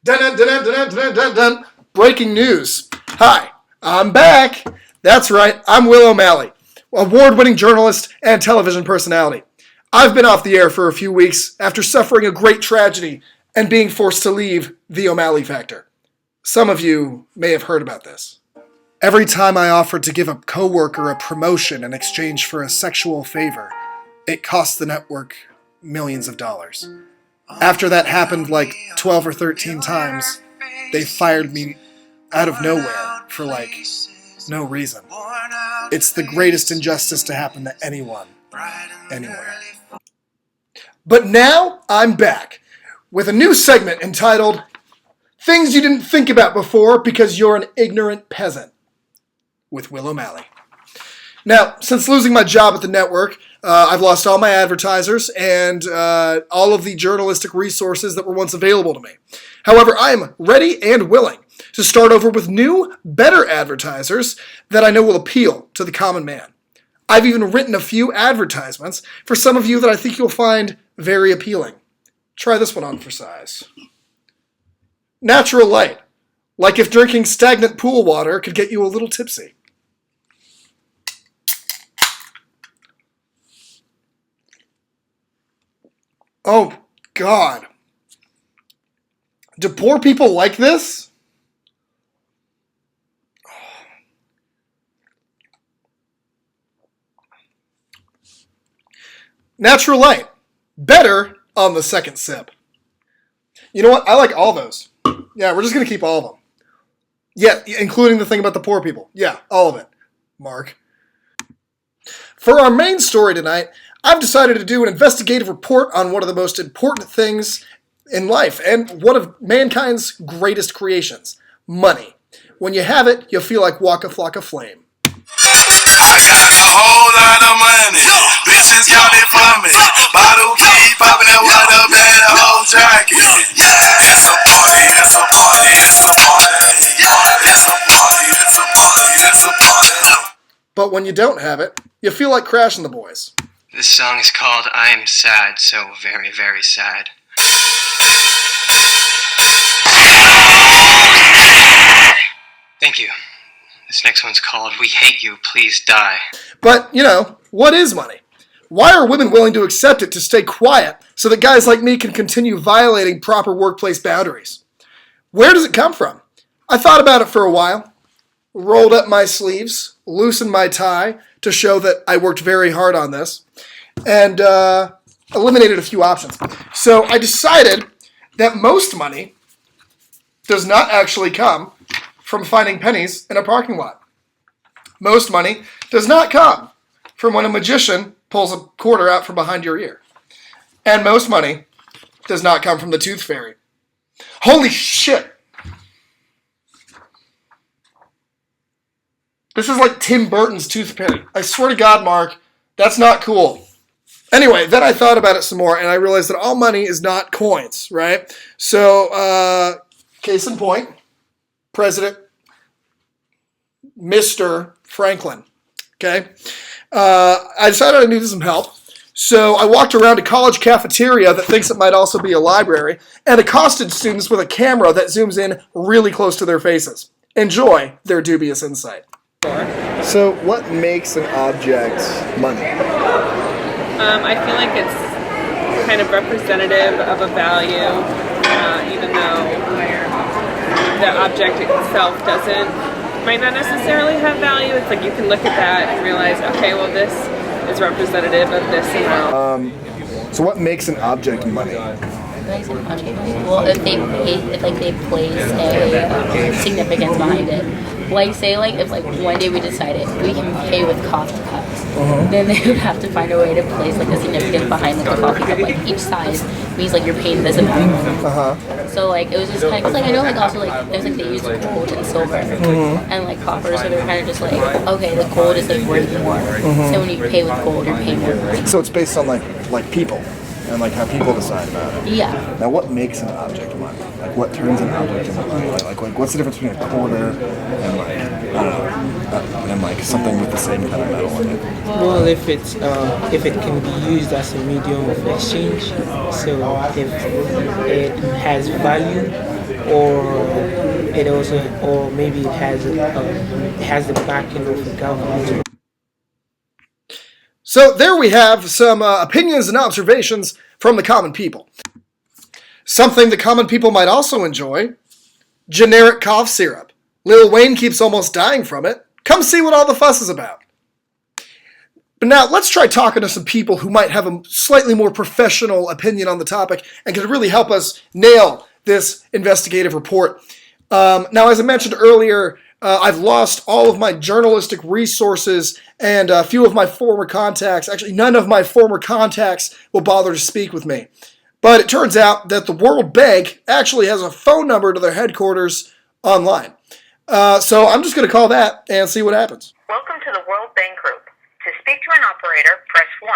Dun, dun, dun, dun, dun, dun, dun. Breaking news. Hi, I'm back. That's right, I'm Will O'Malley, award-winning journalist and television personality. I've been off the air for a few weeks after suffering a great tragedy and being forced to leave The O'Malley Factor. Some of you may have heard about this. Every time I offered to give a coworker a promotion in exchange for a sexual favor, it cost the network millions of dollars. After that happened like 12 or 13 times, they fired me out of nowhere for no reason. It's the greatest injustice to happen to anyone, anywhere. But now I'm back with a new segment entitled Things You Didn't Think About Before Because You're an Ignorant Peasant with Will O'Malley. Now, since losing my job at the network, I've lost all my advertisers and all of the journalistic resources that were once available to me. However, I am ready and willing to start over with new, better advertisers that I know will appeal to the common man. I've even written a few advertisements for some of you that I think you'll find very appealing. Try this one on for size. Natural light. Like if drinking stagnant pool water could get you a little tipsy. Oh, God. Do poor people like this? Natural light. Better on the second sip. You know what? I like all those. Yeah, we're just going to keep all of them. Yeah, including the thing about the poor people. Yeah, all of it. Mark. For our main story tonight, I've decided to do an investigative report on one of the most important things in life and one of mankind's greatest creations, money. When you have it, you'll feel like Waka Flocka Flame. I got a whole lot of money, bitches counting for me, bottle keep popping that water, man, the whole jacket. It's a party, it's a party, it's a party, it's a party, it's a party, it's a party. But when you don't have it, you feel like crashing the boys. This song is called I'm Sad, so very, very sad. Thank you. This next one's called We Hate You, Please Die. But, what is money? Why are women willing to accept it to stay quiet so that guys like me can continue violating proper workplace boundaries? Where does it come from? I thought about it for a while, rolled up my sleeves, loosened my tie to show that I worked very hard on this, and eliminated a few options. So I decided that most money does not actually come from finding pennies in a parking lot. Most money does not come from when a magician pulls a quarter out from behind your ear. And most money does not come from the tooth fairy. Holy shit! This is like Tim Burton's tooth fairy. I swear to God, Mark, that's not cool. Anyway, then I thought about it some more, and I realized that all money is not coins, right? So, case in point, President Mr. Franklin, okay? I decided I needed some help, so I walked around a college cafeteria that thinks it might also be a library and accosted students with a camera that zooms in really close to their faces. Enjoy their dubious insight. So, what makes an object money? I feel like it's kind of representative of a value, even though the object itself might not necessarily have value. It's like you can look at that and realize, okay, well, this is representative of this amount. So what makes an object money? Well, if they place a significance behind it. Like, say, if one day we decided we can pay with coffee cups, then they would have to find a way to place a significance behind the coffee cup. Each size means you're paying this amount. So it was just kind of I know also there's they use gold and silver and copper, so they're kind of just okay, the gold is worth more. So when you pay with gold, you're paying more. So it's based on people. And how people decide about it. Yeah. Now, what makes an object money? What turns an object into money? What's the difference between a quarter and something with the same kind of metal in it? Well, if it can be used as a medium of exchange, so if it has value, or it also, or maybe it has the backing of the government. So there we have some opinions and observations from the common people. Something the common people might also enjoy: generic cough syrup. Lil Wayne keeps almost dying from it. Come see what all the fuss is about. But now let's try talking to some people who might have a slightly more professional opinion on the topic and could really help us nail this investigative report. Now, as I mentioned earlier, I've lost all of my journalistic resources, and a few of my former contacts, actually none of my former contacts, will bother to speak with me. But it turns out that the World Bank actually has a phone number to their headquarters online. So I'm just going to call that and see what happens. Welcome to the World Bank Group. To speak to an operator, press 1.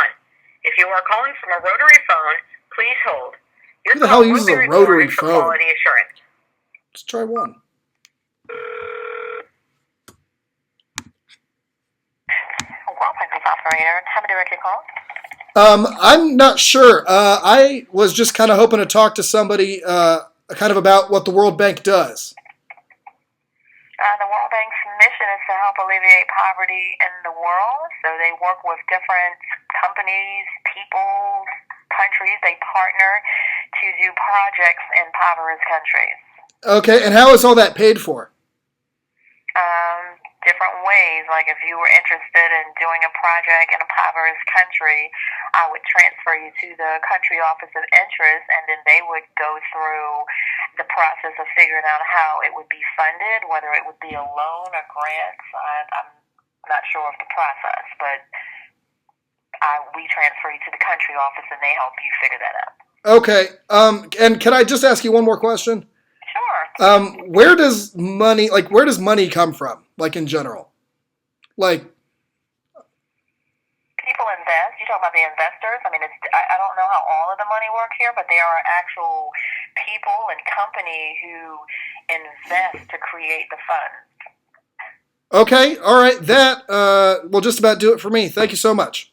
If you are calling from a rotary phone, please hold. Your Who the hell call will uses be a rotary recorded for phone? quality assurance. Let's try one. World Bank operator, have a direct your call. I'm not sure. I was just kind of hoping to talk to somebody kind of about what the World Bank does. The World Bank's mission is to help alleviate poverty in the world. So they work with different companies, people, countries. They partner to do projects in impoverished countries. Okay, and how is all that paid for? Different ways. Like if you were interested in doing a project in a impoverished country, I would transfer you to the country office of interest, and then they would go through the process of figuring out how it would be funded, whether it would be a loan or grants. I'm not sure of the process, but we transfer you to the country office, and they help you figure that out. Okay, and can I just ask you one more question? Sure. Where does money come from, like in general? Like, people invest. You talk about the investors. I mean, I don't know how all of the money works here, but there are actual people and companies who invest to create the fund. okay, all right, that will just about do it for me. Thank you so much.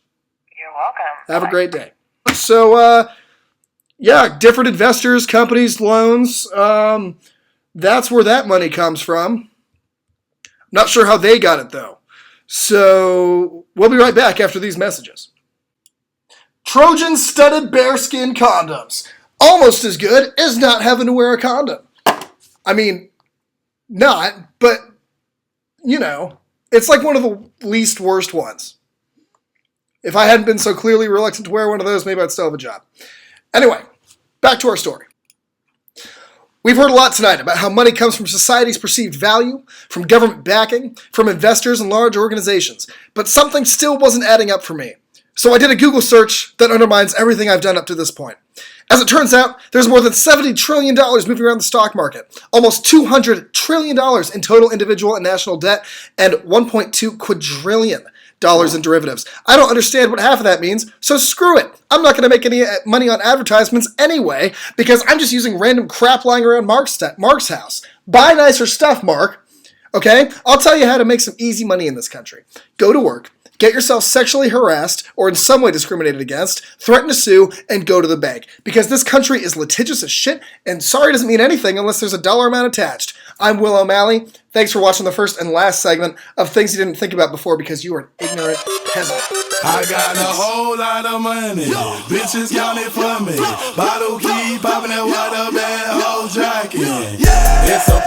You're welcome. Have a great day. So, yeah, different investors, companies, loans. That's where that money comes from. Not sure how they got it, though. So, we'll be right back after these messages. Trojan studded bearskin condoms. Almost as good as not having to wear a condom. I mean, not, but, you know, it's like one of the least worst ones. If I hadn't been so clearly reluctant to wear one of those, maybe I'd still have a job. Anyway, back to our story. We've heard a lot tonight about how money comes from society's perceived value, from government backing, from investors and large organizations, but something still wasn't adding up for me. So I did a Google search that undermines everything I've done up to this point. As it turns out, there's more than $70 trillion moving around the stock market, almost $200 trillion in total individual and national debt, and $1.2 quadrillion in derivatives. I don't understand what half of that means, so screw it. I'm not going to make any money on advertisements anyway, because I'm just using random crap lying around Mark's house. Buy nicer stuff, Mark. Okay? I'll tell you how to make some easy money in this country. Go to work, get yourself sexually harassed or in some way discriminated against, threaten to sue, and go to the bank. Because this country is litigious as shit, and sorry doesn't mean anything unless there's a dollar amount attached. I'm Will O'Malley. Thanks for watching the first and last segment of things you didn't think about before because you are an ignorant peasant. I got a whole lot of money. Bitches count it for me. Bottle keep popping that water bed, whole jacket. It's a